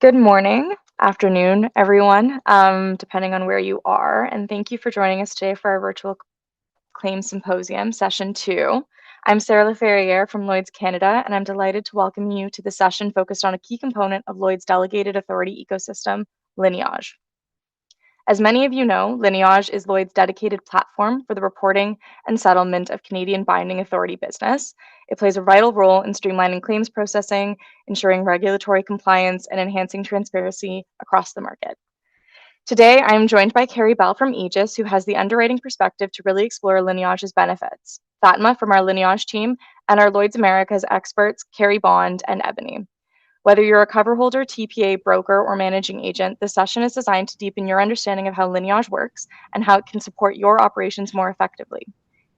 Good morning, afternoon, everyone, depending on where you are. And thank you for joining us today for our virtual claims symposium, session 2. I'm Sarah Laferriere from Lloyd's Canada, and I'm delighted to welcome you to the session focused on a key component of Lloyd's delegated authority ecosystem, Lineage. As many of you know, Lineage is Lloyd's dedicated platform for the reporting and settlement of Canadian binding authority business. It plays a vital role in streamlining claims processing, ensuring regulatory compliance, and enhancing transparency across the market. Today, I am joined by Carrie from AEGIS, who has the underwriting perspective to really explore Lineage's benefits, Fatma from our Lineage team, and our Lloyd's Americas experts, Carrie and Ebony. Whether you're a cover holder, TPA, broker, or managing agent, this session is designed to deepen your understanding of how Lineage works and how it can support your operations more effectively.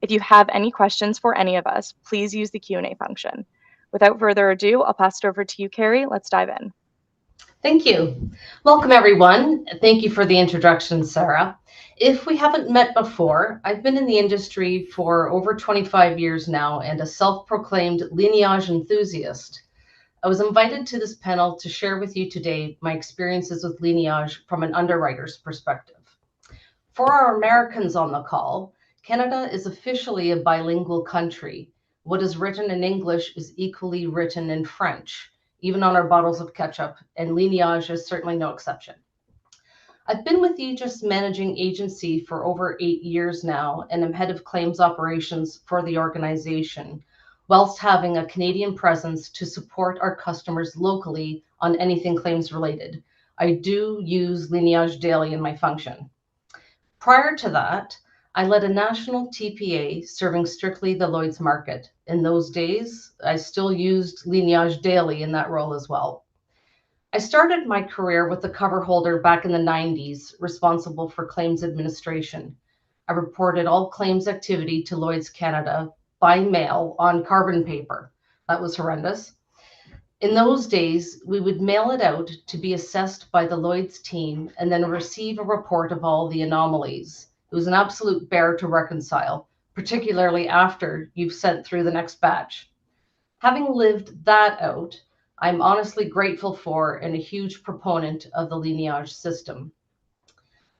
If you have any questions for any of us, please use the Q&A function. Without further ado, I'll pass it over to you, Carrie. Let's dive in. Thank you. Welcome, everyone. Thank you for the introduction, Sarah. If we haven't met before, I've been in the industry for over 25 years now and a self-proclaimed Lineage enthusiast. I was invited to this panel to share with you today my experiences with Lineage from an underwriter's perspective. For our Americans on the call, Canada is officially a bilingual country. What is written in English is equally written in French, even on our bottles of ketchup, and Lineage is certainly no exception. I've been with AEGIS managing agency for over 8 years now, and I'm head of claims operations for the organization, whilst having a Canadian presence to support our customers locally on anything claims related. I do use Lineage daily in my function. Prior to that, I led a national TPA serving strictly the Lloyd's market. In those days, I still used Lineage daily in that role as well. I started my career with the cover holder back in the 90s, responsible for claims administration. I reported all claims activity to Lloyd's Canada by mail on carbon paper. That was horrendous. In those days, we would mail it out to be assessed by the Lloyd's team and then receive a report of all the anomalies. It was an absolute bear to reconcile, particularly after you've sent through the next batch. Having lived that out, I'm honestly grateful for and a huge proponent of the Lineage system.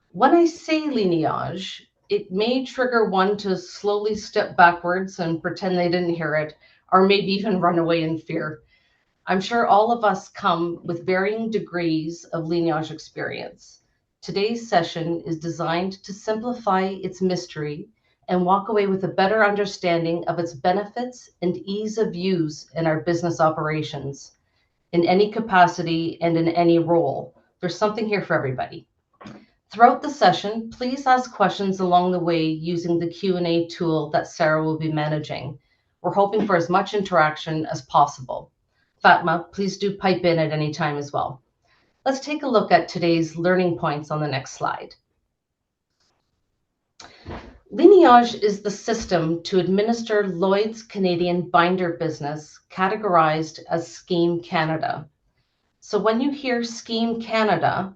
When I say Lineage, it may trigger one to slowly step backwards and pretend they didn't hear it, or maybe even run away in fear. I'm sure all of us come with varying degrees of Lineage experience. Today's session is designed to simplify its mystery and walk away with a better understanding of its benefits and ease of use in our business operations. In any capacity and in any role, there's something here for everybody. Throughout the session, please ask questions along the way using the Q&A tool that Sarah will be managing. We're hoping for as much interaction as possible. Fatma, please do pipe in at any time as well. Let's take a look at today's learning points on the next slide. Lineage is the system to administer Lloyd's Canadian binder business categorized as Scheme Canada. So when you hear Scheme Canada,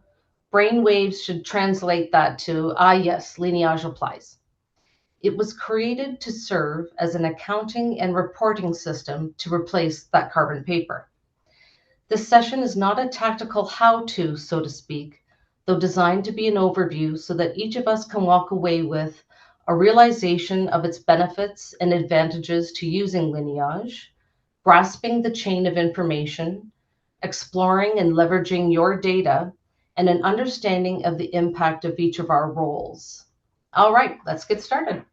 brainwaves should translate that to, yes, Lineage applies. It was created to serve as an accounting and reporting system to replace that carbon paper. This session is not a tactical how-to, so to speak, though designed to be an overview so that each of us can walk away with a realization of its benefits and advantages to using Lineage, grasping the chain of information, exploring and leveraging your data, and an understanding of the impact of each of our roles. All right, let's get started.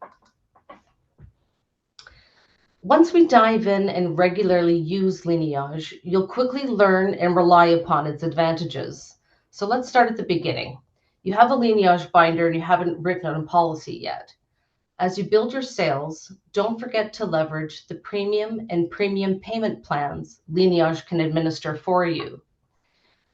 Once we dive in and regularly use Lineage, you'll quickly learn and rely upon its advantages. So let's start at the beginning. You have a Lineage binder and you haven't written a policy yet. As you build your sales, don't forget to leverage the premium and premium payment plans Lineage can administer for you.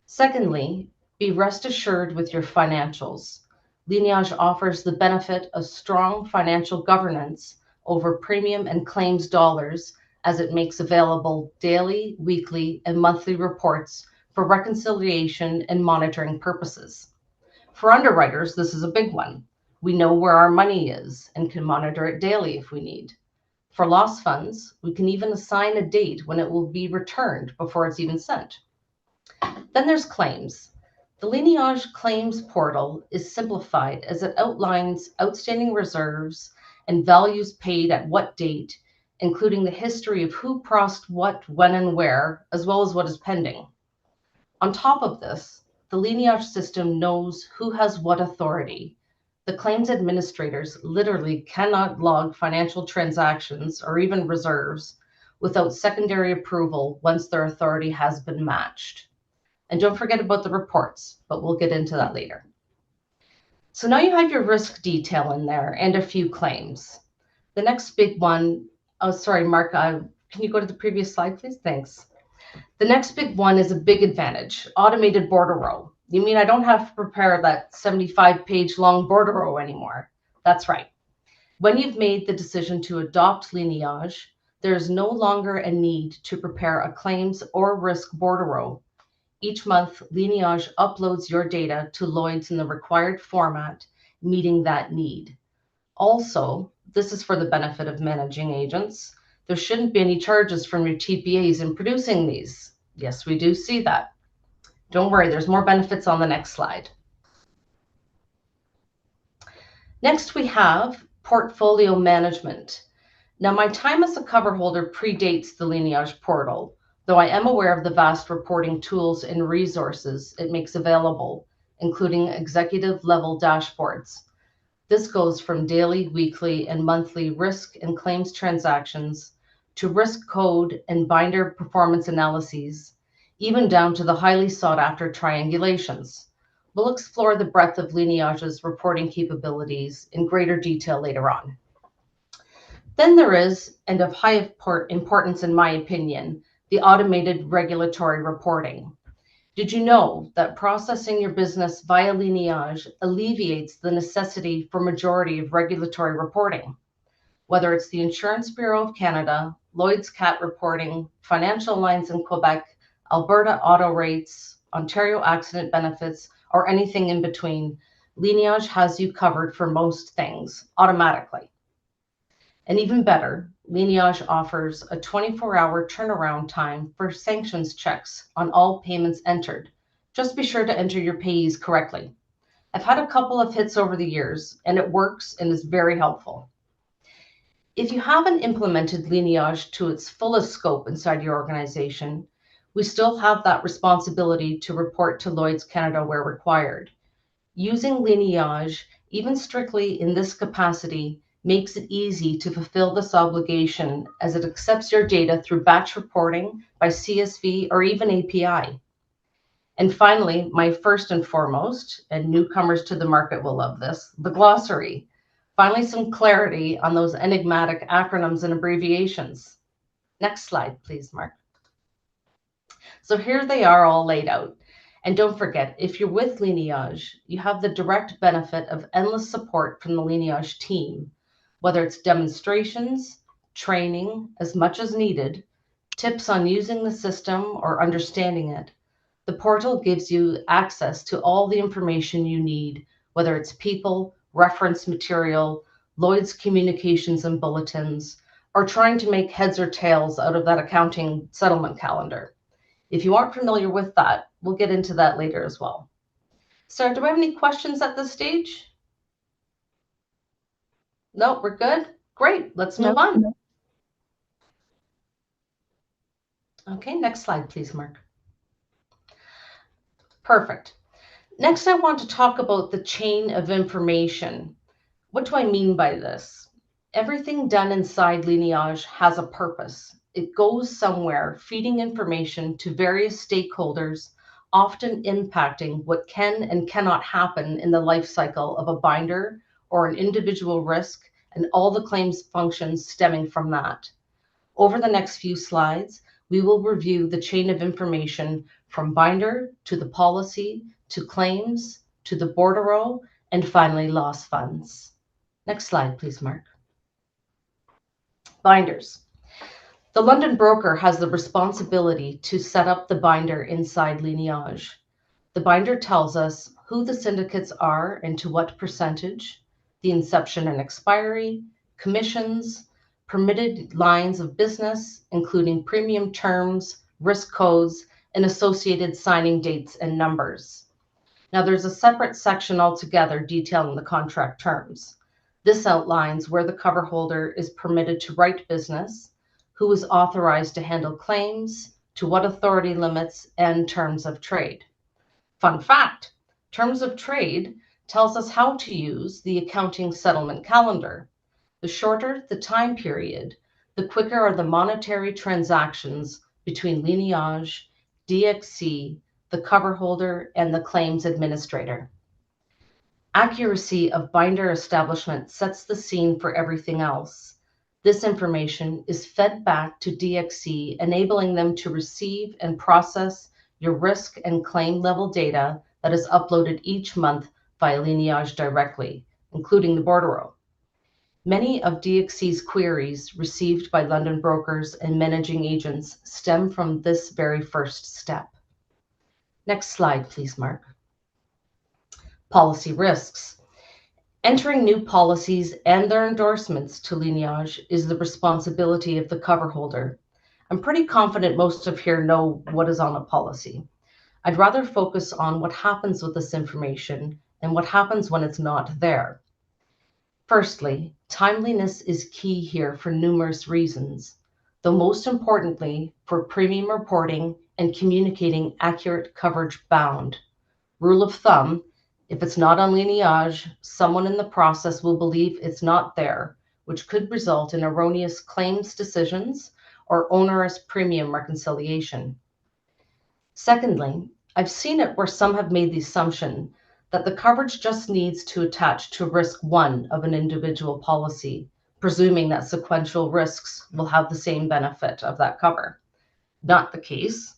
Secondly, be rest assured with your financials. Lineage offers the benefit of strong financial governance over premium and claims dollars as it makes available daily, weekly, and monthly reports for reconciliation and monitoring purposes. For underwriters, this is a big one. We know where our money is and can monitor it daily if we need. For loss funds, we can even assign a date when it will be returned before it's even sent. Then there's claims. The Lineage claims portal is simplified as it outlines outstanding reserves and values paid at what date, including the history of who processed what, when, and where, as well as what is pending. On top of this, the Lineage system knows who has what authority. The claims administrators literally cannot log financial transactions or even reserves without secondary approval once their authority has been matched. And don't forget about the reports, but we'll get into that later. So now you have your risk detail in there and a few claims. The next big one, oh, sorry, Mark, can you go to the previous slide, please? Thanks. The next big one is a big advantage, automated bordereau. You mean I don't have to prepare that 75-page long bordereau anymore? That's right. When you've made the decision to adopt Lineage, there is no longer a need to prepare a claims or risk bordereau. Each month, Lineage uploads your data to Lloyd's in the required format, meeting that need. Also, this is for the benefit of managing agents. There shouldn't be any charges from your TPAs in producing these. Yes, we do see that. Don't worry, there's more benefits on the next slide. Next, we have portfolio management. Now, my time as a cover holder predates the Lineage portal, though I am aware of the vast reporting tools and resources it makes available, including executive level dashboards. This goes from daily, weekly, and monthly risk and claims transactions to risk code and binder performance analyses, even down to the highly sought after triangulations. We'll explore the breadth of Lineage's reporting capabilities in greater detail later on. Then there is, and of high importance in my opinion, the automated regulatory reporting. Did you know that processing your business via Lineage alleviates the necessity for majority of regulatory reporting? Whether it's the Insurance Bureau of Canada, Lloyd's CAT reporting, financial lines in Quebec, Alberta auto rates, Ontario accident benefits, or anything in between, Lineage has you covered for most things automatically. And even better, Lineage offers a 24-hour turnaround time for sanctions checks on all payments entered. Just be sure to enter your payees correctly. I've had a couple of hits over the years, and it works and is very helpful. If you haven't implemented Lineage to its fullest scope inside your organization, we still have that responsibility to report to Lloyd's Canada where required. Using Lineage, even strictly in this capacity, makes it easy to fulfill this obligation as it accepts your data through batch reporting by CSV or even API. And finally, my first and foremost, and newcomers to the market will love this, the glossary. Finally, some clarity on those enigmatic acronyms and abbreviations. Next slide, please, Mark. So here they are all laid out. And don't forget, if you're with Lineage, you have the direct benefit of endless support from the Lineage team, whether it's demonstrations, training, as much as needed, tips on using the system or understanding it. The portal gives you access to all the information you need, whether it's people, reference material, Lloyd's communications and bulletins, or trying to make heads or tails out of that accounting settlement calendar. If you aren't familiar with that, we'll get into that later as well. Sarah, do I have any questions at this stage? No, we're good? Great, let's move on. Okay, next slide, please, Mark. Perfect. Next, I want to talk about the chain of information. What do I mean by this? Everything done inside Lineage has a purpose. It goes somewhere, feeding information to various stakeholders, often impacting what can and cannot happen in the life cycle of a binder or an individual risk and all the claims functions stemming from that. Over the next few slides, we will review the chain of information from binder to the policy, to claims, to the bordereau, and finally loss funds. Next slide, please, Mark. Binders. The London broker has the responsibility to set up the binder inside Lineage. The binder tells us who the syndicates are and to what percentage, the inception and expiry, commissions, permitted lines of business, including premium terms, risk codes, and associated signing dates and numbers. Now, there's a separate section altogether detailing the contract terms. This outlines where the cover holder is permitted to write business, who is authorized to handle claims, to what authority limits, and terms of trade. Fun fact, terms of trade tells us how to use the accounting settlement calendar. The shorter the time period, the quicker are the monetary transactions between Lineage, DXC, the cover holder, and the claims administrator. Accuracy of binder establishment sets the scene for everything else. This information is fed back to DXC, enabling them to receive and process your risk and claim level data that is uploaded each month via Lineage directly, including the bordereau. Many of DXC's queries received by London brokers and managing agents stem from this very first step. Next slide, please, Mark. Policy risks. Entering new policies and their endorsements to Lineage is the responsibility of the cover holder. I'm pretty confident most of here know what is on a policy. I'd rather focus on what happens with this information and what happens when it's not there. Firstly, timeliness is key here for numerous reasons, though most importantly for premium reporting and communicating accurate coverage bound. Rule of thumb, if it's not on Lineage, someone in the process will believe it's not there, which could result in erroneous claims decisions or onerous premium reconciliation. Secondly, I've seen it where some have made the assumption that the coverage just needs to attach to risk one of an individual policy, presuming that sequential risks will have the same benefit of that cover. Not the case.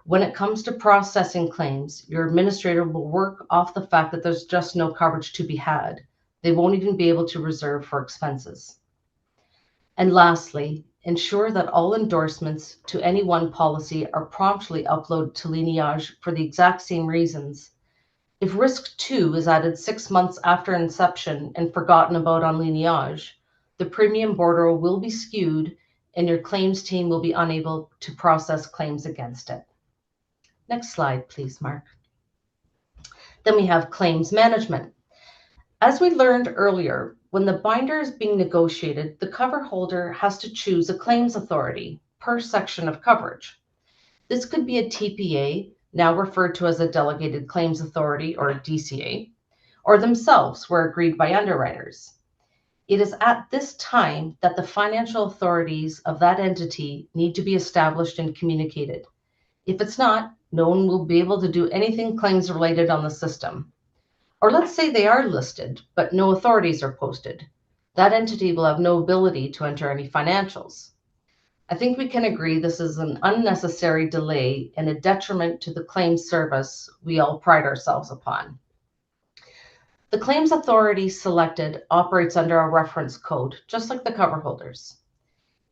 When it comes to processing claims, your administrator will work off the fact that there's just no coverage to be had. They won't even be able to reserve for expenses. And lastly, ensure that all endorsements to any one policy are promptly uploaded to Lineage for the exact same reasons. If risk 2 is added 6 months after inception and forgotten about on Lineage, the premium bordereau will be skewed and your claims team will be unable to process claims against it. Next slide, please, Mark. Then we have claims management. As we learned earlier, when the binder is being negotiated, the cover holder has to choose a claims authority per section of coverage. This could be a TPA, now referred to as a delegated claims authority or a DCA, or themselves were agreed by underwriters. It is at this time that the financial authorities of that entity need to be established and communicated. If it's not, no one will be able to do anything claims related on the system. Or let's say they are listed, but no authorities are posted. That entity will have no ability to enter any financials. I think we can agree this is an unnecessary delay and a detriment to the claims service we all pride ourselves upon. The claims authority selected operates under a reference code, just like the cover holders.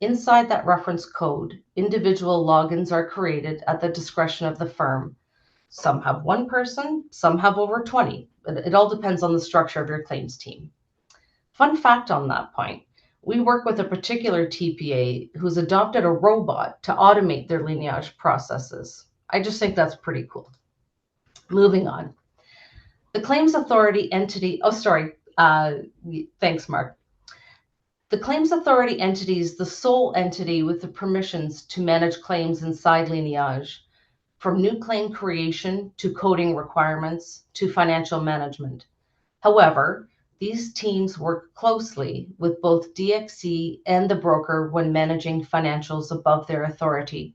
Inside that reference code, individual logins are created at the discretion of the firm. Some have one person, some have over 20. It all depends on the structure of your claims team. Fun fact on that point, we work with a particular TPA who's adopted a robot to automate their Lineage processes. I just think that's pretty cool. Moving on. The claims authority entity, thanks, Mark. The claims authority entity is the sole entity with the permissions to manage claims inside Lineage, from new claim creation to coding requirements to financial management. However, these teams work closely with both DXC and the broker when managing financials above their authority.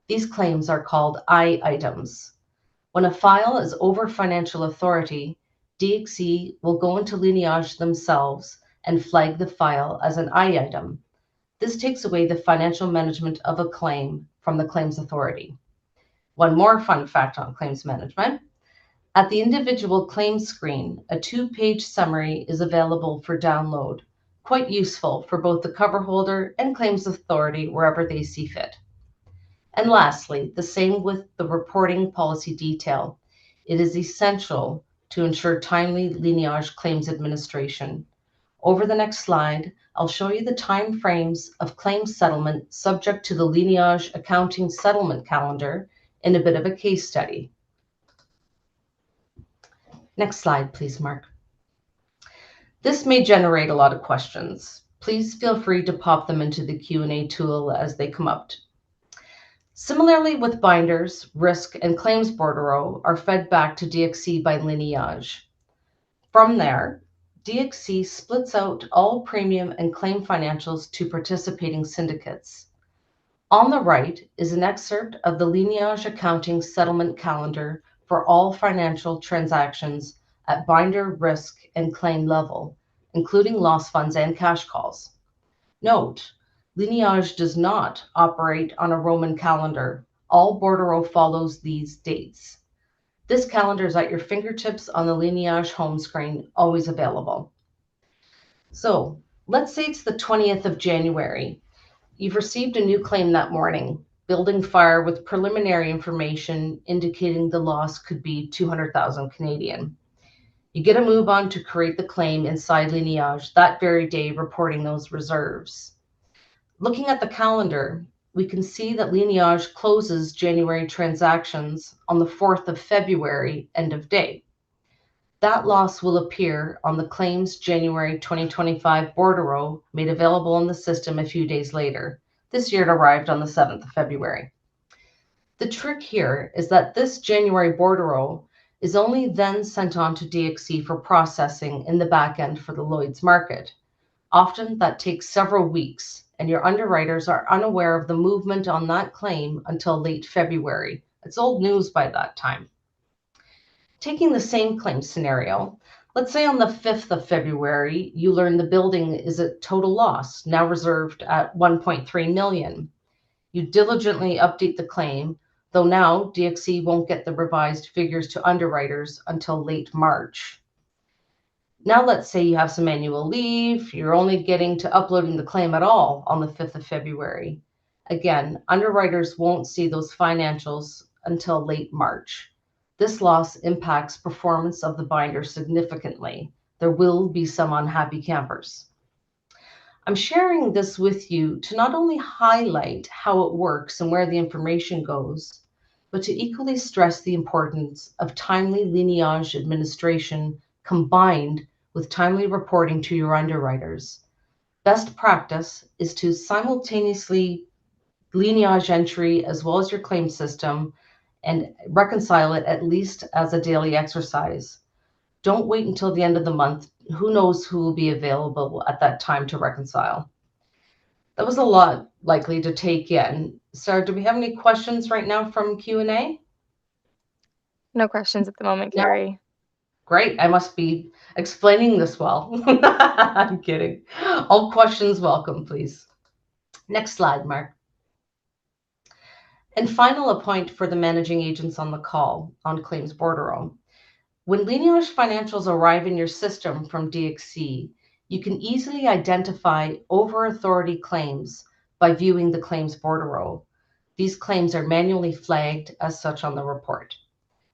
These claims are called I items. When a file is over financial authority, DXC will go into Lineage themselves and flag the file as an I item. This takes away the financial management of a claim from the claims authority. One more fun fact on claims management. At the individual claims screen, a 2-page summary is available for download, quite useful for both the cover holder and claims authority wherever they see fit. And lastly, the same with the reporting policy detail. It is essential to ensure timely Lineage claims administration. Over the next slide, I'll show you the time frames of claims settlement subject to the Lineage accounting settlement calendar in a bit of a case study. Next slide, please, Mark. This may generate a lot of questions. Please feel free to pop them into the Q&A tool as they come up. Similarly with binders, risk and claims bordereau are fed back to DXC by Lineage. From there, DXC splits out all premium and claim financials to participating syndicates. On the right is an excerpt of the Lineage accounting settlement calendar for all financial transactions at binder, risk, and claim level, including loss funds and cash calls. Note, Lineage does not operate on a Roman calendar. All bordereau follows these dates. This calendar is at your fingertips on the Lineage home screen, always available. So let's say it's the 20th of January. You've received a new claim that morning, building fire with preliminary information indicating the loss could be 200,000 Canadian. You get a move on to create the claim inside Lineage that very day, reporting those reserves. Looking at the calendar, we can see that Lineage closes January transactions on the 4th of February, end of day. That loss will appear on the claims January 2025 bordereau made available in the system a few days later. This year it arrived on the 7th of February. The trick here is that this January bordereau is only then sent on to DXC for processing in the back end for the Lloyd's market. Often that takes several weeks, and your underwriters are unaware of the movement on that claim until late February. It's old news by that time. Taking the same claim scenario, let's say on the 5th of February, you learn the building is at total loss, now reserved at 1.3 million. You diligently update the claim, though now DXC won't get the revised figures to underwriters until late March. Now let's say you have some annual leave, you're only getting to uploading the claim at all on the 5th of February. Again, underwriters won't see those financials until late March. This loss impacts performance of the binder significantly. There will be some unhappy campers. I'm sharing this with you to not only highlight how it works and where the information goes, but to equally stress the importance of timely Lineage administration combined with timely reporting to your underwriters. Best practice is to simultaneously Lineage entry as well as your claim system and reconcile it at least as a daily exercise. Don't wait until the end of the month. Who knows who will be available at that time to reconcile. That was a lot likely to take in. Sarah, do we have any questions right now from Q&A? No questions at the moment, No? Carrie. Great, I must be explaining this well. I'm kidding. All questions welcome, please. Next slide, Mark. And final, a point for the managing agents on the call on claims bordereau. When Lineage financials arrive in your system from DXC, you can easily identify over-authority claims by viewing the claims bordereau. These claims are manually flagged as such on the report.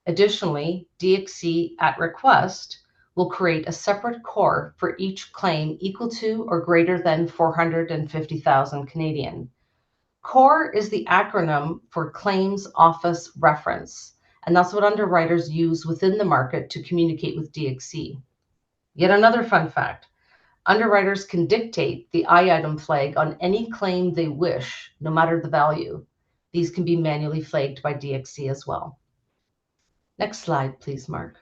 Additionally, DXC at request will create a separate core for each claim equal to or greater than 450,000 Canadian. CORE is the acronym for Claims Office Reference, and that's what underwriters use within the market to communicate with DXC. Yet another fun fact, underwriters can dictate the I-item flag on any claim they wish, no matter the value. These can be manually flagged by DXC as well. Next slide, please, Mark.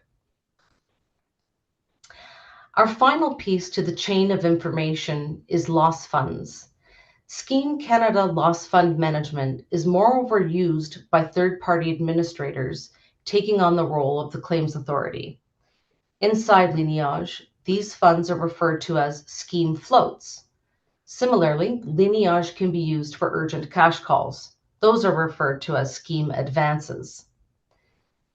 Our final piece to the chain of information is loss funds. Scheme Canada Loss Fund Management is moreover used by third-party administrators taking on the role of the claims authority. Inside Lineage, these funds are referred to as scheme floats. Similarly, Lineage can be used for urgent cash calls. Those are referred to as scheme advances.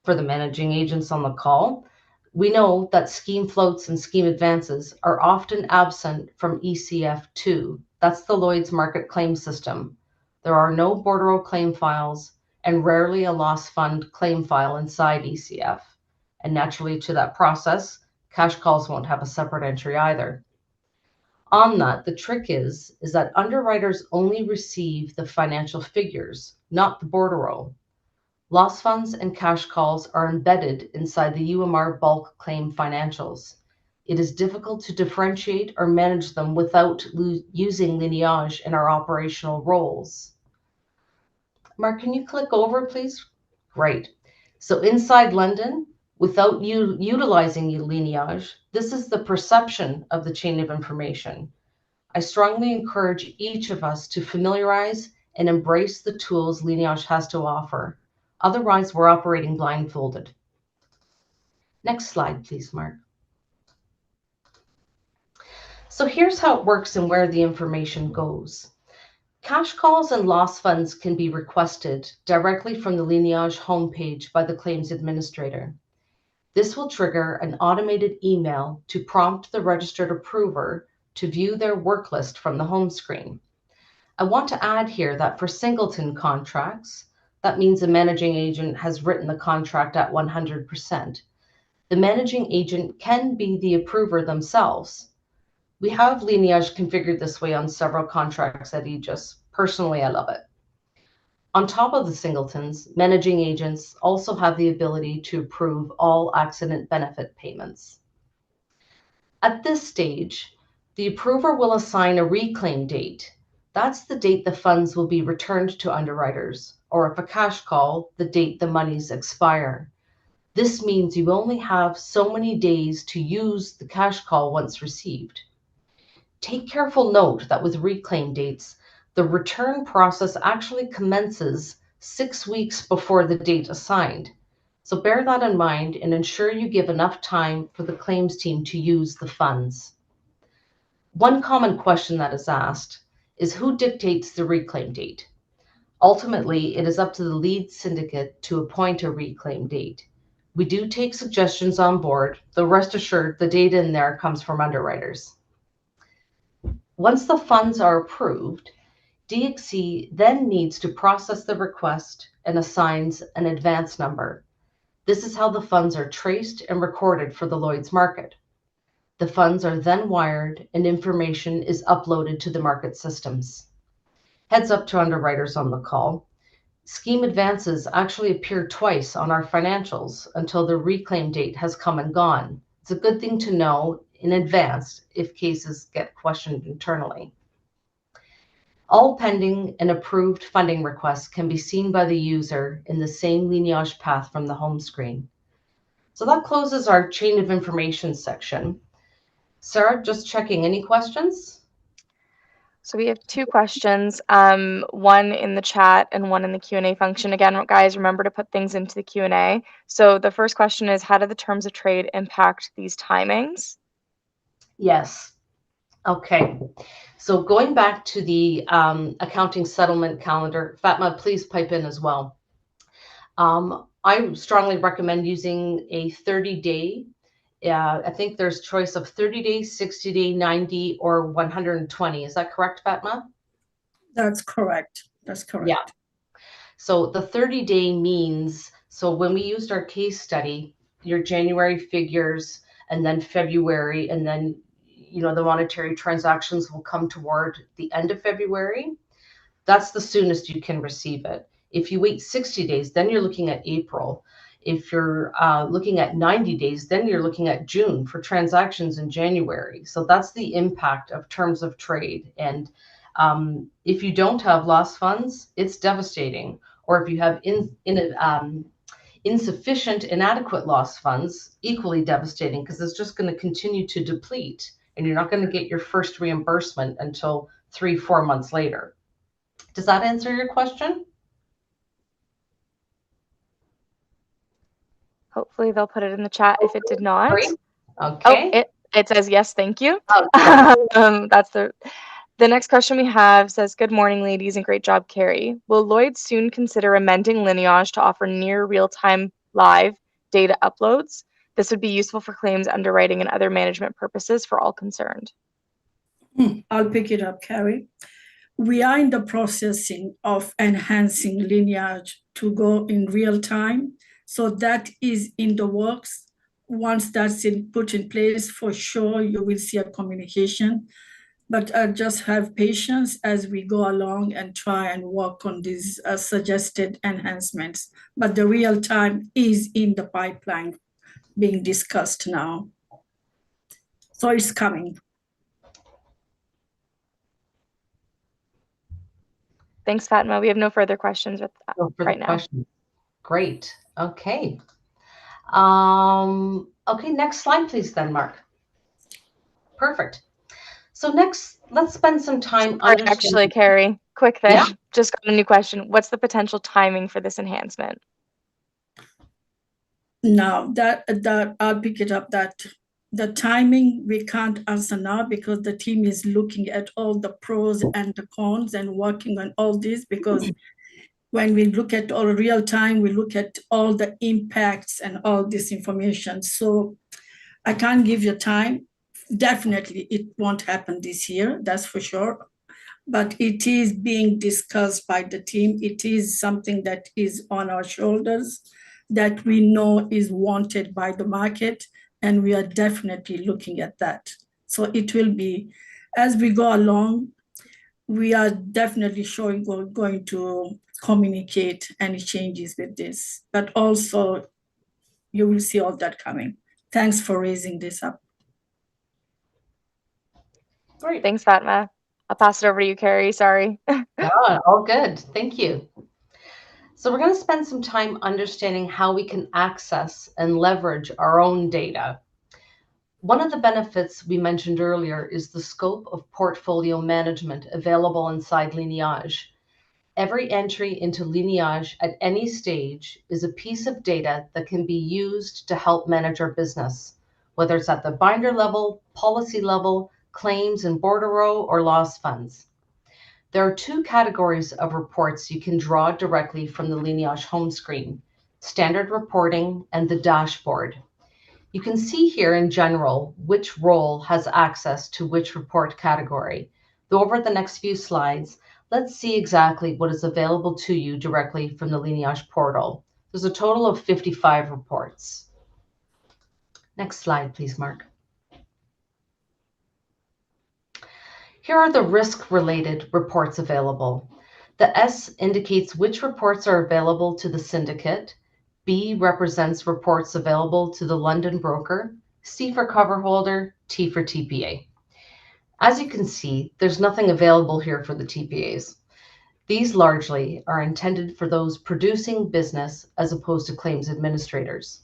For the managing agents on the call, we know that scheme floats and scheme advances are often absent from ECF2. That's the Lloyd's market claim system. There are no bordereau claim files and rarely a loss fund claim file inside ECF. And naturally to that process, cash calls won't have a separate entry either. On that, the trick is that underwriters only receive the financial figures, not the bordereau. Loss funds and cash calls are embedded inside the UMR bulk claim financials. It is difficult to differentiate or manage them without using Lineage in our operational roles. Mark, can you click over, please? Great. So inside London, without utilizing Lineage, this is the perception of the chain of information. I strongly encourage each of us to familiarize and embrace the tools Lineage has to offer. Otherwise, we're operating blindfolded. Next slide, please, Mark. So here's how it works and where the information goes. Cash calls and loss funds can be requested directly from the Lineage homepage by the claims administrator. This will trigger an automated email to prompt the registered approver to view their work list from the home screen. I want to add here that for singleton contracts, that means a managing agent has written the contract at 100%. The managing agent can be the approver themselves. We have Lineage configured this way on several contracts at AEGIS. Personally, I love it. On top of the singletons, managing agents also have the ability to approve all accident benefit payments. At this stage, the approver will assign a reclaim date. That's the date the funds will be returned to underwriters, or if a cash call, the date the monies expire. This means you only have so many days to use the cash call once received. Take careful note that with reclaim dates, the return process actually commences 6 weeks before the date assigned. So bear that in mind and ensure you give enough time for the claims team to use the funds. One common question that is asked is who dictates the reclaim date? Ultimately, it is up to the lead syndicate to appoint a reclaim date. We do take suggestions on board, though rest assured the data in there comes from underwriters. Once the funds are approved, DXC then needs to process the request and assigns an advance number. This is how the funds are traced and recorded for the Lloyd's market. The funds are then wired and information is uploaded to the market systems. Heads up to underwriters on the call. Scheme advances actually appear twice on our financials until the reclaim date has come and gone. It's a good thing to know in advance if cases get questioned internally. All pending and approved funding requests can be seen by the user in the same Lineage path from the home screen. So that closes our chain of information section. Sarah, just checking, any questions? So we have 2 questions, one in the chat and one in the Q&A function. Again, guys, remember to put things into the Q&A. So the first question is, how do the terms of trade impact these timings? Yes. Okay. So going back to the accounting settlement calendar, Fatma, please pipe in as well. I strongly recommend using a 30-day. I think there's choice of 30 days, 60 day, 90, or 120. Is that correct, Fatma? That's correct. That's correct. Yeah. So the 30-day means, so when we used our case study, your January figures, and then February, and then, you know, the monetary transactions will come toward the end of February. That's the soonest you can receive it. If you wait 60 days, then you're looking at April. If you're looking at 90 days, then you're looking at June for transactions in January. So that's the impact of terms of trade. And if you don't have loss funds, it's devastating. Or if you have insufficient, inadequate loss funds, equally devastating, because it's just going to continue to deplete and you're not going to get your first reimbursement until 3-4 months later. Does that answer your question? Hopefully they'll put it in the chat if it did not. Great. Okay. Oh, it says yes, thank you. Oh, That's the next question we have says, good morning, ladies, and great job, Carrie. Will Lloyd soon consider amending Lineage to offer near real-time live data uploads? This would be useful for claims underwriting and other management purposes for all concerned. I'll pick it up, Carrie. We are in the processing of enhancing Lineage to go in real time. So that is in the works. Once that's put in place, for sure, you will see a communication. But just have patience as we go along and try and work on these suggested enhancements. But the real time is in the pipeline being discussed now. So it's coming. Thanks, Fatma. We have no further questions right now. Questions. Great. Okay. Okay, next slide, please, then, Mark. Perfect. So next, let's spend some time understanding. Actually, Carrie, quick thing. Yeah. Just got a new question. What's the potential timing for this enhancement? Now that I'll pick it up, that the timing we can't answer now because the team is looking at all the pros and the cons and working on all this, because when we look at all real time, we look at all the impacts and all this information. So I can't give you time. Definitely it won't happen this year, that's for sure. But it is being discussed by the team. It is something that is on our shoulders, that we know is wanted by the market, and we are definitely looking at that. So it will be, as we go along, we are definitely going to communicate any changes with this, but also you will see all that coming. Thanks for raising this up. Great. Thanks, Fatma. I'll pass it over to you, Carrie. Sorry. All good. Thank you. So we're going to spend some time understanding how we can access and leverage our own data. One of the benefits we mentioned earlier is the scope of portfolio management available inside Lineage. Every entry into Lineage at any stage is a piece of data that can be used to help manage our business, whether it's at the binder level, policy level, claims and bordereau, or loss funds. There are two categories of reports you can draw directly from the Lineage home screen: standard reporting and the dashboard. You can see here in general which role has access to which report category. Though over the next few slides, let's see exactly what is available to you directly from the Lineage portal. There's a total of 55 reports. Next slide, please, Mark. Here are the risk-related reports available. The S indicates which reports are available to the syndicate. B represents reports available to the London broker. C for cover holder, T for TPA. As you can see, there's nothing available here for the TPAs. These largely are intended for those producing business as opposed to claims administrators.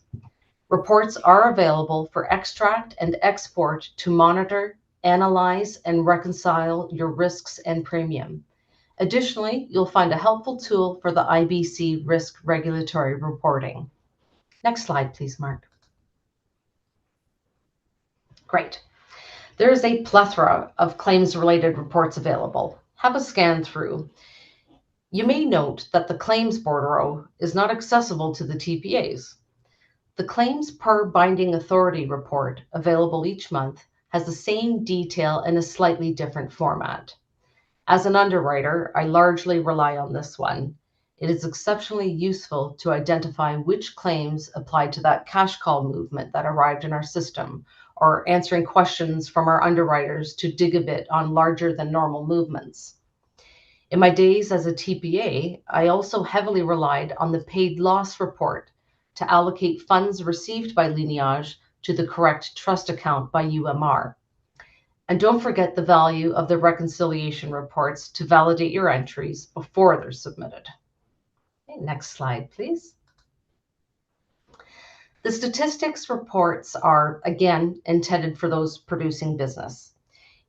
Reports are available for extract and export to monitor, analyze, and reconcile your risks and premium. Additionally, you'll find a helpful tool for the IBC risk regulatory reporting. Next slide, please, Mark. Great. There is a plethora of claims-related reports available. Have a scan through. You may note that the claims bordereau is not accessible to the TPAs. The claims per binding authority report available each month has the same detail in a slightly different format. As an underwriter, I largely rely on this one. It is exceptionally useful to identify which claims apply to that cash call movement that arrived in our system, or answering questions from our underwriters to dig a bit on larger than normal movements. In my days as a TPA, I also heavily relied on the paid loss report to allocate funds received by Lineage to the correct trust account by UMR. And don't forget the value of the reconciliation reports to validate your entries before they're submitted. Okay, next slide, please. The statistics reports are, again, intended for those producing business.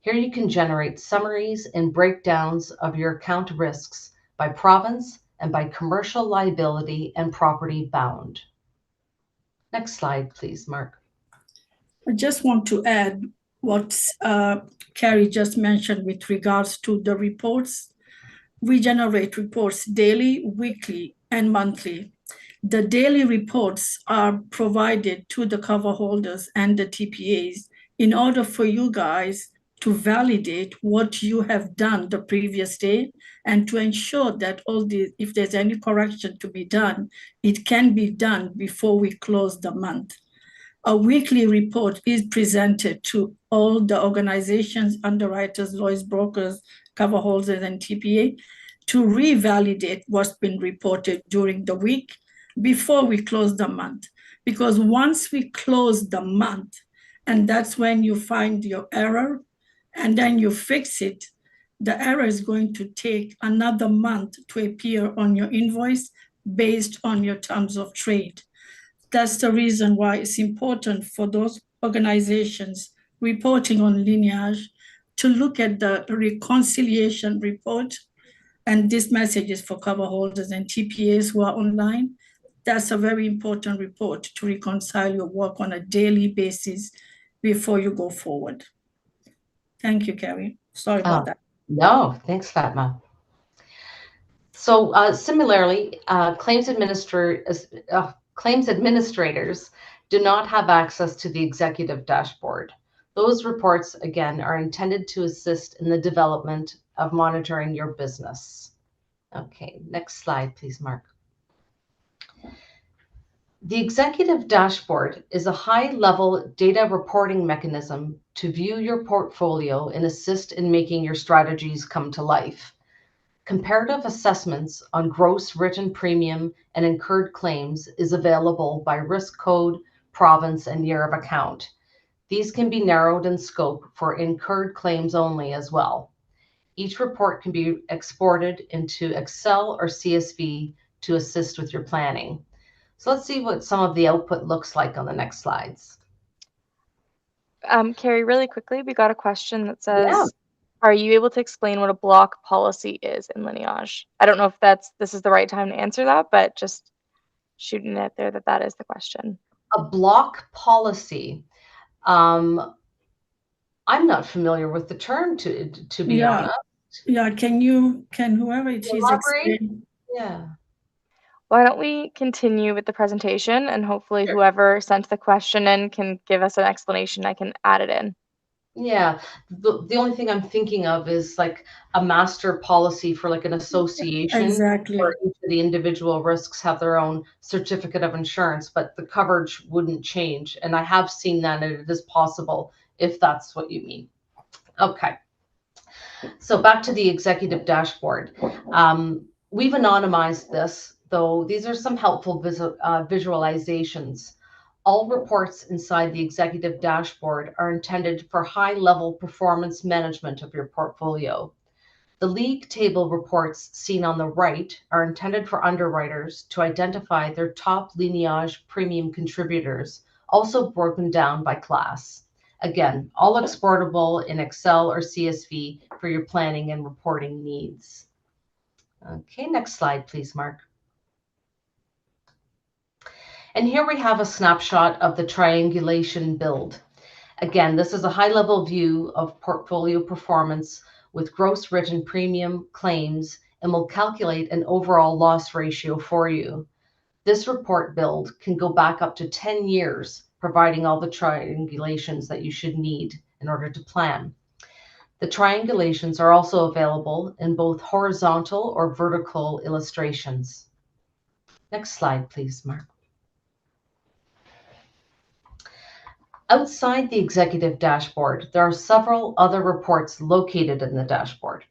Here you can generate summaries and breakdowns of your account risks by province and by commercial liability and property bound. Next slide, please, Mark. I just want to add what Carrie just mentioned with regards to the reports. We generate reports daily, weekly, and monthly. The daily reports are provided to the cover holders and the TPAs in order for you guys to validate what you have done the previous day and to ensure that if there's any correction to be done, it can be done before we close the month. A weekly report is presented to all the organizations, underwriters, lawyers, brokers, cover holders, and TPA to revalidate what's been reported during the week before we close the month. Because once we close the month, and that's when you find your error, and then you fix it, the error is going to take another month to appear on your invoice based on your terms of trade. That's the reason why it's important for those organizations reporting on Lineage to look at the reconciliation report. And this message is for cover holders and TPAs who are online. That's a very important report to reconcile your work on a daily basis before you go forward. Thank you, Carrie. Sorry about that. No, thanks, Fatma. So similarly, claims administrators do not have access to the executive dashboard. Those reports, again, are intended to assist in the development of monitoring your business. Okay, next slide, please, Mark. The executive dashboard is a high-level data reporting mechanism to view your portfolio and assist in making your strategies come to life. Comparative assessments on gross written premium and incurred claims is available by risk code, province, and year of account. These can be narrowed in scope for incurred claims only as well. Each report can be exported into Excel or CSV to assist with your planning. So let's see what some of the output looks like on the next slides. Carrie, really quickly, we got a question that says, are you able to explain what a block policy is in Lineage? I don't know if this is the right time to answer that, but just shooting it there that is the question. A block policy. I'm not familiar with the term, to be honest. Yeah, can whoever it is explain? Yeah. Why don't we continue with the presentation, and hopefully whoever sent the question in can give us an explanation. I can add it in. Yeah, the only thing I'm thinking of is like a master policy for like an association. Exactly. Where each of the individual risks have their own certificate of insurance, but the coverage wouldn't change. And I have seen that, and it is possible if that's what you mean. Okay. So back to the executive dashboard. We've anonymized this, though these are some helpful visualizations. All reports inside the executive dashboard are intended for high-level performance management of your portfolio. The league table reports seen on the right are intended for underwriters to identify their top Lineage premium contributors, also broken down by class. Again, all exportable in Excel or CSV for your planning and reporting needs. Okay, next slide, please, Mark. And here we have a snapshot of the triangulation build. Again, this is a high-level view of portfolio performance with gross written premium, claims, and will calculate an overall loss ratio for you. This report build can go back up to 10 years, providing all the triangulations that you should need in order to plan. The triangulations are also available in both horizontal or vertical illustrations. Next slide, please, Mark. Outside the executive dashboard, there are several other reports located in the dashboard.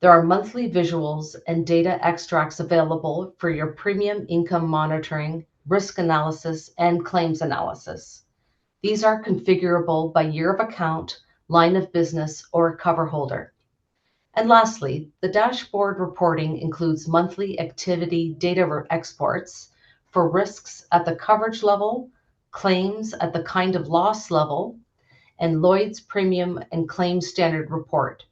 There are monthly visuals and data extracts available for your premium income monitoring, risk analysis, and claims analysis. These are configurable by year of account, line of business, or cover holder. And lastly, the dashboard reporting includes monthly activity data exports for risks at the coverage level, claims at the kind of loss level, and Lloyd's premium and claim standard report.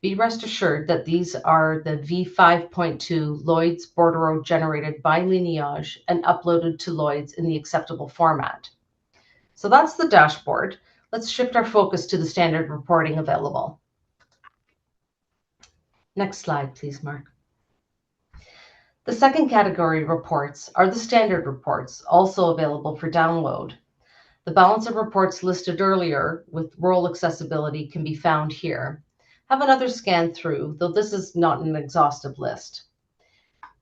Be rest assured that these are the V5.2 Lloyd's bordereau generated by Lineage and uploaded to Lloyd's in the acceptable format. So that's the dashboard. Let's shift our focus to the standard reporting available. Next slide, please, Mark. The second category reports are the standard reports, also available for download. The balance of reports listed earlier with role accessibility can be found here. Have another scan through, though this is not an exhaustive list.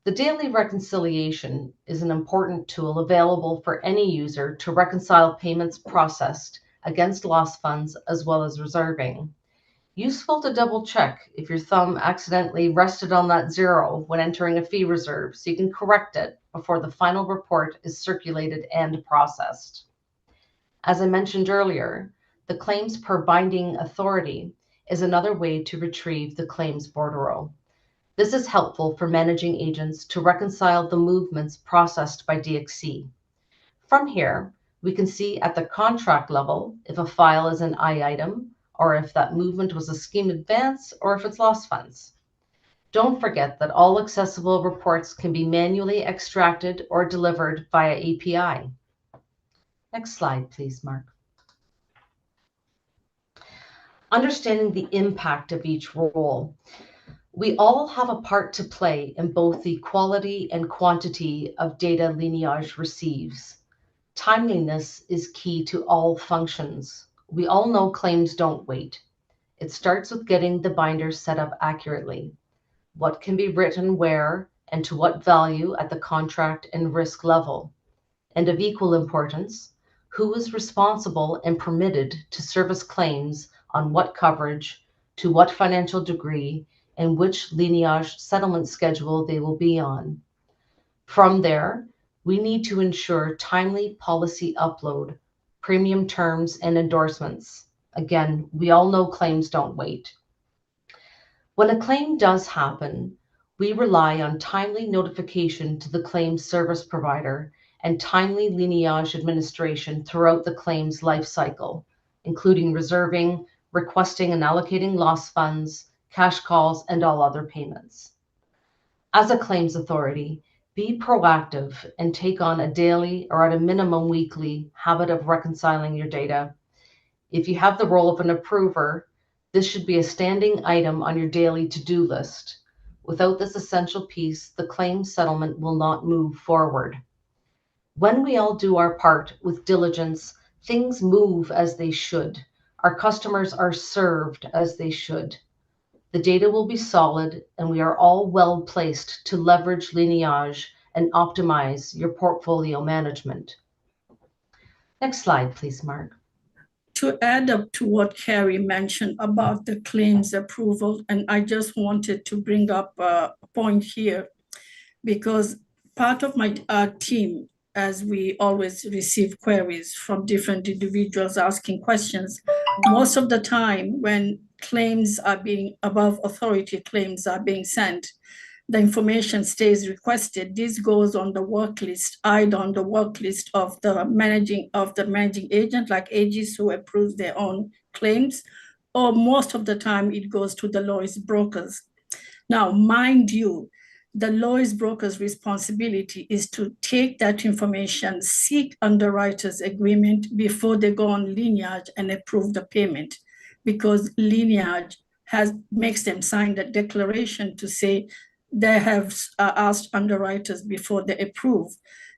The daily reconciliation is an important tool available for any user to reconcile payments processed against lost funds as well as reserving. Useful to double check if your thumb accidentally rested on that zero when entering a fee reserve so you can correct it before the final report is circulated and processed. As I mentioned earlier, the claims per binding authority is another way to retrieve the claims bordereau. This is helpful for managing agents to reconcile the movements processed by DXC. From here, we can see at the contract level if a file is an I item, or if that movement was a scheme advance, or if it's lost funds. Don't forget that all accessible reports can be manually extracted or delivered via API. Next slide, please, Mark. Understanding the impact of each role. We all have a part to play in both the quality and quantity of data Lineage receives. Timeliness is key to all functions. We all know claims don't wait. It starts with getting the binders set up accurately. What can be written where and to what value at the contract and risk level? And of equal importance, who is responsible and permitted to service claims on what coverage, to what financial degree, and which Lineage settlement schedule they will be on. From there, we need to ensure timely policy upload, premium terms, and endorsements. Again, we all know claims don't wait. When a claim does happen, we rely on timely notification to the claims service provider and timely Lineage administration throughout the claims life cycle, including reserving, requesting and allocating lost funds, cash calls, and all other payments. As a claims authority, be proactive and take on a daily or at a minimum weekly habit of reconciling your data. If you have the role of an approver, this should be a standing item on your daily to-do list. Without this essential piece, the claim settlement will not move forward. When we all do our part with diligence, things move as they should. Our customers are served as they should. The data will be solid, and we are all well placed to leverage Lineage and optimize your portfolio management. Next slide, please, Mark. To add up to what Carrie mentioned about the claims approval, and I just wanted to bring up a point here, because part of my team, as we always receive queries from different individuals asking questions, most of the time when claims are being above authority claims are being sent, the information stays requested. This goes on the work list, either on the work list of the managing agent, like AEGIS, who approves their own claims, or most of the time it goes to the Lloyd's brokers. Now, mind you, the Lloyd's broker's responsibility is to take that information, seek underwriters' agreement before they go on Lineage and approve the payment, because Lineage makes them sign the declaration to say they have asked underwriters before they approve.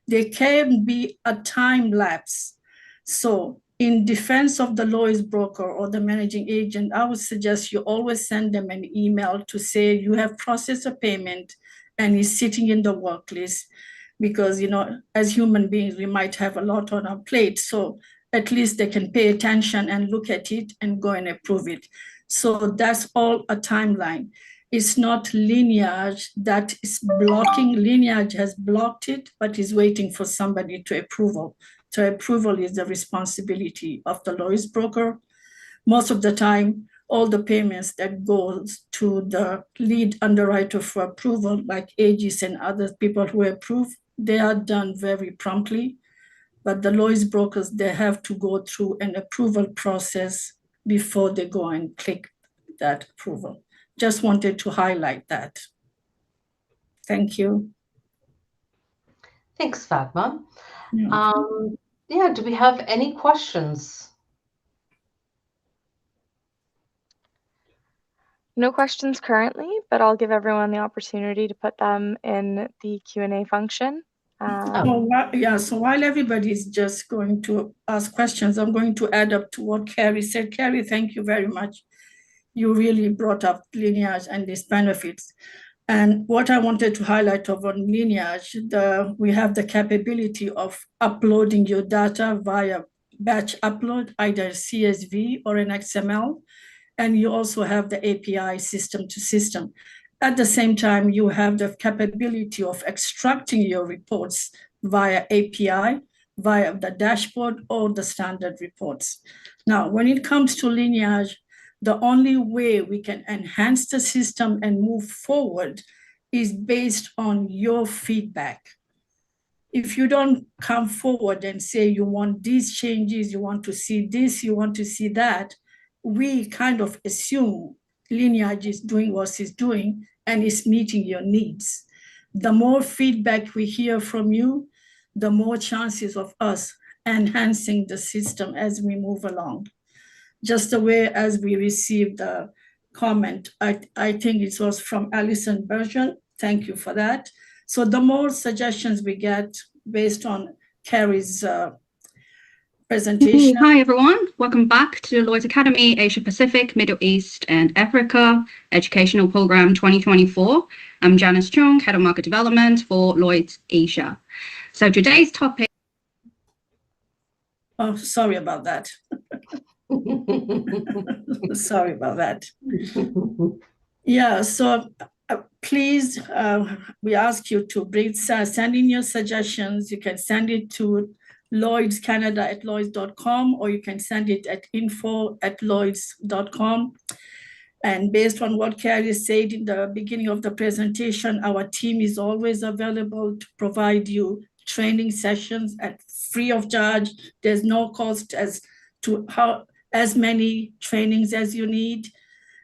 There can be a time lapse. So in defense of the Lloyd's broker or the managing agent, I would suggest you always send them an email to say you have processed a payment and it's sitting in the work list, because, you know, as human beings, we might have a lot on our plate. So at least they can pay attention and look at it and go and approve it. So that's all a timeline. It's not Lineage that is blocking. Lineage has blocked it, but is waiting for somebody to approval. So approval is the responsibility of the Lloyd's broker. Most of the time, all the payments that goes to the lead underwriter for approval, like AEGIS and other people who approve, they are done very promptly. But the Lloyd's brokers, they have to go through an approval process before they go and click that approval. Just wanted to highlight that. Thank you. Thanks, Fatma. Yeah. Do we have any questions? No questions currently, but I'll give everyone the opportunity to put them in the Q&A function. So while everybody's just going to ask questions, I'm going to add up to what Carrie said. Carrie, thank you very much. You really brought up Lineage and its benefits. And what I wanted to highlight of on Lineage, we have the capability of uploading your data via batch upload, either CSV or an XML. And you also have the API system to system. At the same time, you have the capability of extracting your reports via API, via the dashboard or the standard reports. Now, when it comes to Lineage, the only way we can enhance the system and move forward is based on your feedback. If you don't come forward and say you want these changes, you want to see this, you want to see that, we kind of assume Lineage is doing what it's doing and is meeting your needs. The more feedback we hear from you, the more chances of us enhancing the system as we move along. Just the way as we received a comment, I think it was from Alison Bergeon. Thank you for that. So the more suggestions we get based on Carrie's presentation. Hi everyone, welcome back to Lloyd's Academy Asia Pacific, Middle East and Africa Educational Program 2024. I'm Janice Chung, Head of Market Development for Lloyd's Asia. So today's topic... Oh, sorry about that. Sorry about that. Yeah, so please, we ask you to send in your suggestions. You can send it to lloydscanada@lloyds.com, or you can send it at info@lloyds.com. And based on what Carrie said in the beginning of the presentation, our team is always available to provide you training sessions at free of charge. There's no cost as many trainings as you need.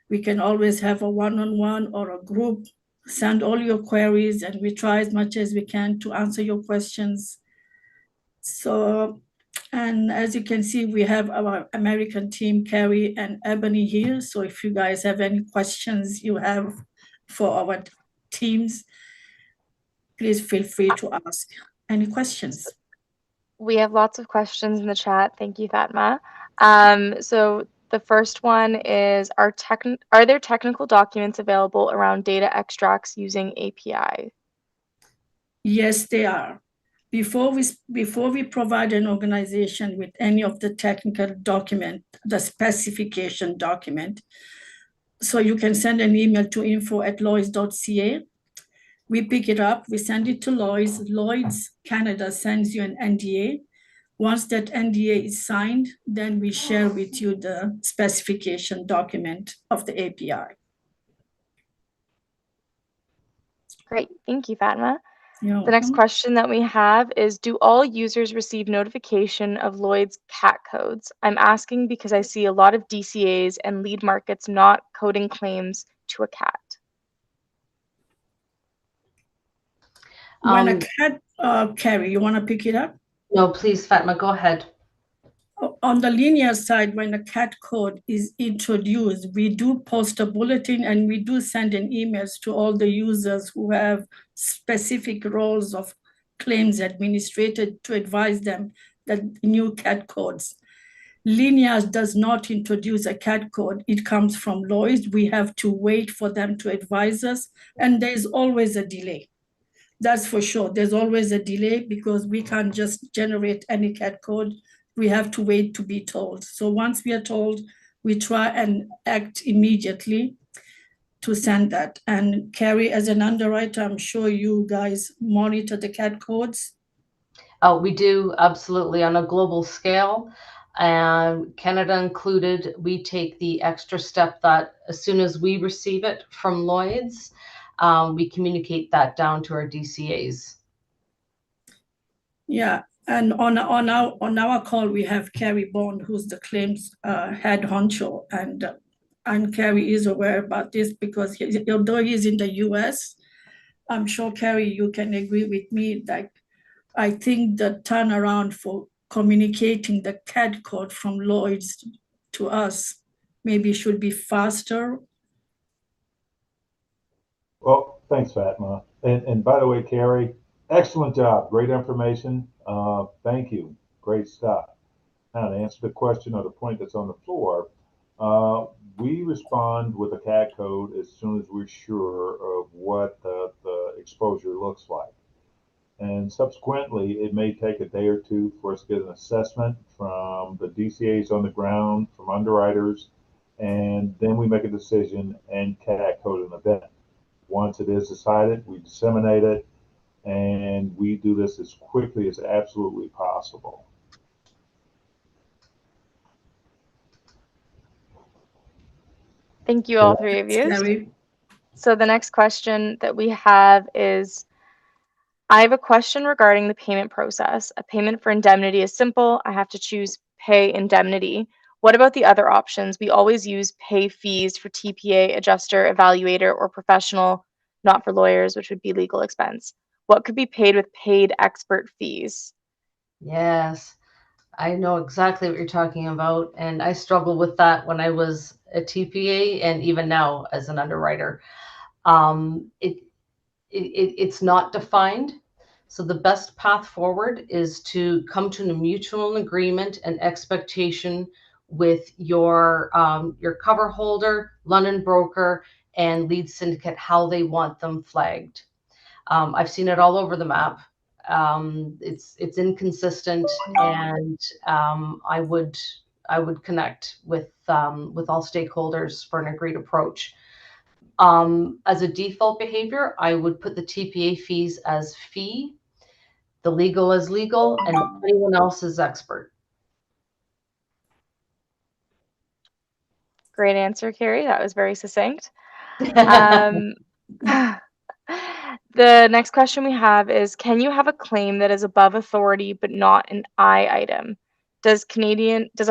We can always have a one-on-one or a group. Send all your queries and we try as much as we can to answer your questions. So, and as you can see, we have our American team, Carrie and Ebony here. So if you guys have any questions you have for our teams, please feel free to ask any questions. We have lots of questions in the chat. Thank you, Fatma. So the first one is, are there technical documents available around data extracts using API? Yes, they are. Before we provide an organization with any of the technical document, the specification document, so you can send an email to info@lloyds.ca. We pick it up, we send it to Lloyds. Lloyds Canada sends you an NDA. Once that NDA is signed, then we share with you the specification document of the API. Great, thank you, Fatma. You're The next welcome. question that we have is, do all users receive notification of Lloyd's CAT codes? I'm asking because I see a lot of DCAs and lead markets not coding claims to a CAT. When a CAT, Carrie, you want to pick it up? No, please, Fatma, go ahead. On the linear side, when a CAT code is introduced, we do post a bulletin and we do send in emails to all the users who have specific roles of claims administrator to advise them that new CAT codes. Lineage does not introduce a CAT code. It comes from Lloyd's. We have to wait for them to advise us, and there's always a delay. That's for sure. There's always a delay because we can't just generate any CAT code. We have to wait to be told. So once we are told, we try and act immediately to send that. And Carrie, as an underwriter, I'm sure you guys monitor the CAT codes. We do, absolutely, on a global scale. And Canada included, we take the extra step that as soon as we receive it from Lloyd's, we communicate that down to our DCAs. Yeah, and on our call, we have Carrie Bond, who's the claims head honcho, and Carrie is aware about this because although he's in the US, I'm sure, Carrie, you can agree with me that I think the turnaround for communicating the CAD code from Lloyd's to us maybe should be faster. Well, thanks, Fatma. And by the way, Carrie, excellent job. Great information. Thank you. Great stuff. Now, to answer the question or the point that's on the floor, we respond with a CAD code as soon as we're sure of what the exposure looks like. And subsequently, it may take a day or two for us to get an assessment from the DCAs on the ground, from underwriters, and then we make a decision and CAD code an event. Once it is decided, we disseminate it, and we do this as quickly as absolutely possible. Thank you, all three of you. Carrie. So the next question that we have is, I have a question regarding the payment process. A payment for indemnity is simple. I have to choose pay indemnity. What about the other options? We always use pay fees for TPA, adjuster, evaluator, or professional, not for lawyers, which would be legal expense. What could be paid with paid expert fees? Yes, I know exactly what you're talking about, and I struggled with that when I was a TPA and even now as an underwriter. It's not defined. So the best path forward is to come to a mutual agreement and expectation with your cover holder, London broker, and lead syndicate, how they want them flagged. I've seen it all over the map. It's inconsistent, and I would connect with all stakeholders for an agreed approach. As a default behavior, I would put the TPA fees as fee, the legal as legal, and anyone else is expert. Great answer, Carrie. That was very succinct. The next question we have is, can you have a claim that is above authority but not an I item? Does a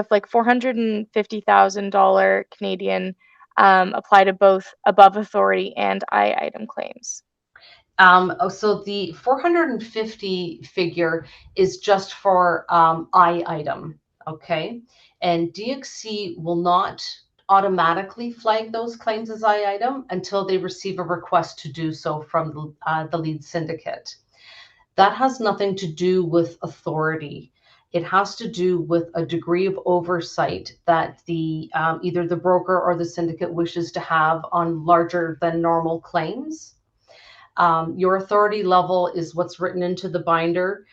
like $450,000 Canadian apply to both above authority and I item claims? So the 450 figure is just for I item, okay? And DXC will not automatically flag those claims as I item until they receive a request to do so from the lead syndicate. That has nothing to do with authority. It has to do with a degree of oversight that the either the broker or the syndicate wishes to have on larger than normal claims. Your authority level is what's written into the binder.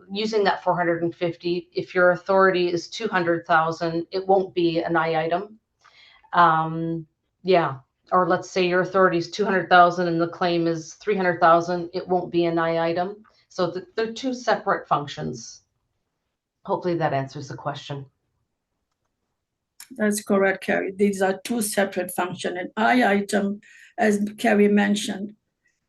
Using that 450, if your authority is 200,000, it won't be an I item. Yeah, or let's say your authority is 200,000 and the claim is 300,000, it won't be an I item. So they're two separate functions. Hopefully that answers the question. That's correct, Carrie. These are two separate functions. An I item, as Carrie mentioned,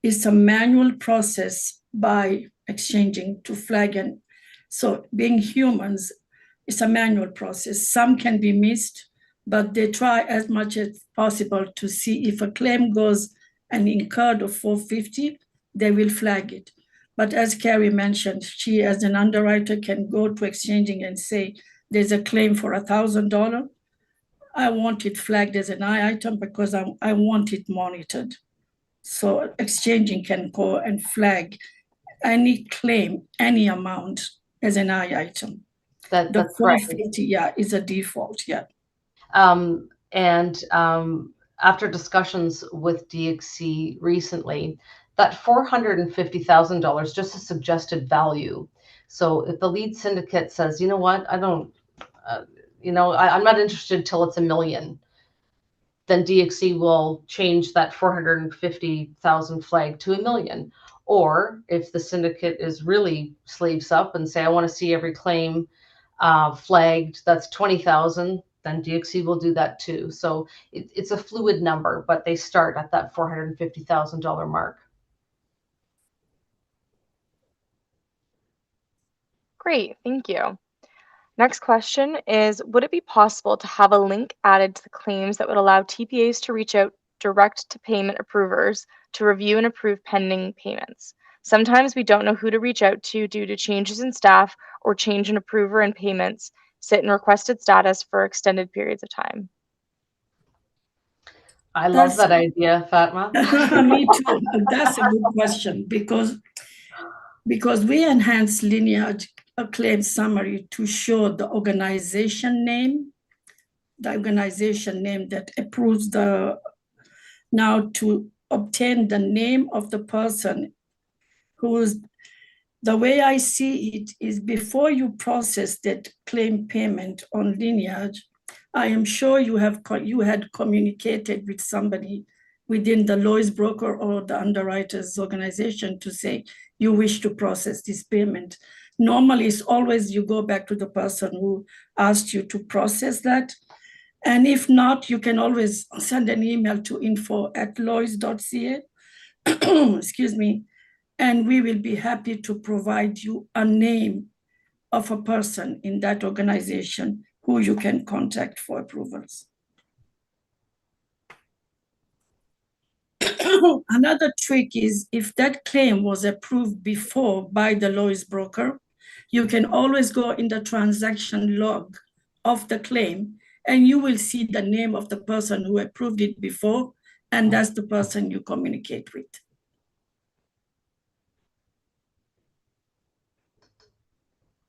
is a manual process by exchanging to flag. And so being humans, it's a manual process. Some can be missed, but they try as much as possible to see if a claim goes and incurred of 450, they will flag it. But as Carrie mentioned, she as an underwriter can go to exchanging and say, there's a claim for $1,000. I want it flagged as an I item because I want it monitored. So exchanging can go and flag any claim, any amount as an I item. That's the correct. 450, yeah, is a default, yeah. After discussions with DXC recently, that $450,000 just a suggested value. So if the lead syndicate says, you know what, I don't, I'm not interested till it's $1 million, then DXC will change that 450,000 flag to $1 million. Or if the syndicate is really sleeves up and say, I want to see every claim flagged, that's 20,000, then DXC will do that too. So it's a fluid number, but they start at that $450,000 mark. Great, thank you. Next question is, would it be possible to have a link added to the claims that would allow TPAs to reach out direct to payment approvers to review and approve pending payments? Sometimes we don't know who to reach out to due to changes in staff or change in approver and payments sit in requested status for extended periods of time. I love that idea, Fatma. Me too. That's a good question because we enhance Lineage claim summary to show the organization name, the organization name that approves now to obtain the name of the person who's, the way I see it is before you process that claim payment on Lineage, I am sure you had communicated with somebody within the Lloyd's broker or the underwriters organization to say you wish to process this payment. Normally, it's always you go back to the person who asked you to process that. And if not, you can always send an email to info@lloyds.ca, excuse me, and we will be happy to provide you a name of a person in that organization who you can contact for approvals. Another trick is if that claim was approved before by the Lloyd's broker, you can always go in the transaction log of the claim and you will see the name of the person who approved it before, and that's the person you communicate with.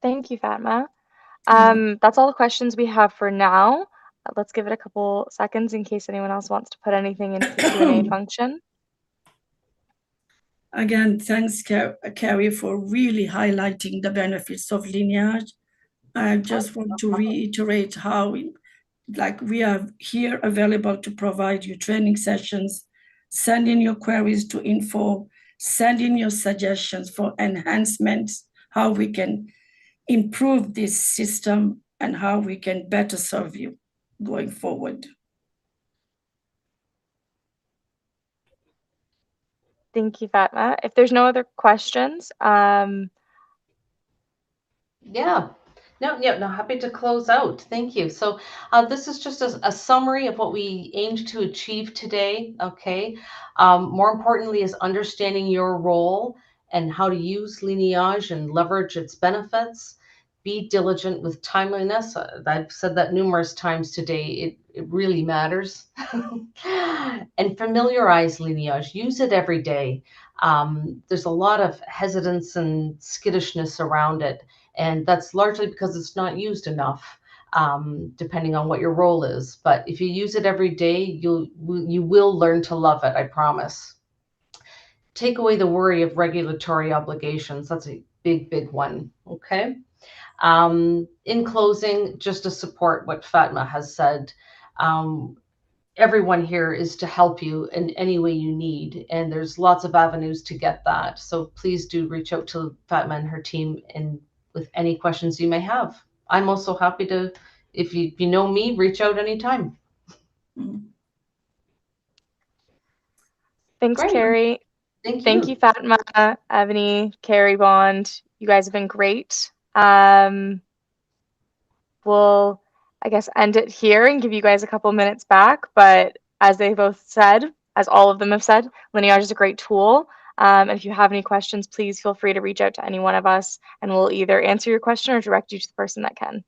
Thank you, Fatma. That's all the questions we have for now. Let's give it a couple seconds in case anyone else wants to put anything into the Q&A function. Again, thanks, Carrie, for really highlighting the benefits of Lineage. I just want to reiterate how we are here available to provide you training sessions, send in your queries to info, send in your suggestions for enhancements, how we can improve this system and how we can better serve you going forward. Thank you, Fatma. If there's no other questions, Yeah. No, happy to close out. Thank you. So this is just a summary of what we aimed to achieve today, okay? More importantly is understanding your role and how to use Lineage and leverage its benefits. Be diligent with timeliness. I've said that numerous times today. It really matters. And familiarize Lineage. Use it every day. There's a lot of hesitance and skittishness around it. And that's largely because it's not used enough, depending on what your role is. But if you use it every day, you will learn to love it, I promise. Take away the worry of regulatory obligations. That's a big one, okay? In closing, just to support what Fatma has said, everyone here is to help you in any way you need, and there's lots of avenues to get that. So please do reach out to Fatma and her team with any questions you may have. I'm also happy to, if you know me, reach out anytime. Thanks, Great. Carrie. Thank you. Fatma, Ebony, Carrie, Bond. You guys have been great. We'll, I guess, end it here and give you guys a couple minutes back. But as they both said, as all of them have said, Lineage is a great tool. And if you have any questions, please feel free to reach out to any one of us, and we'll either answer your question or direct you to the person that can.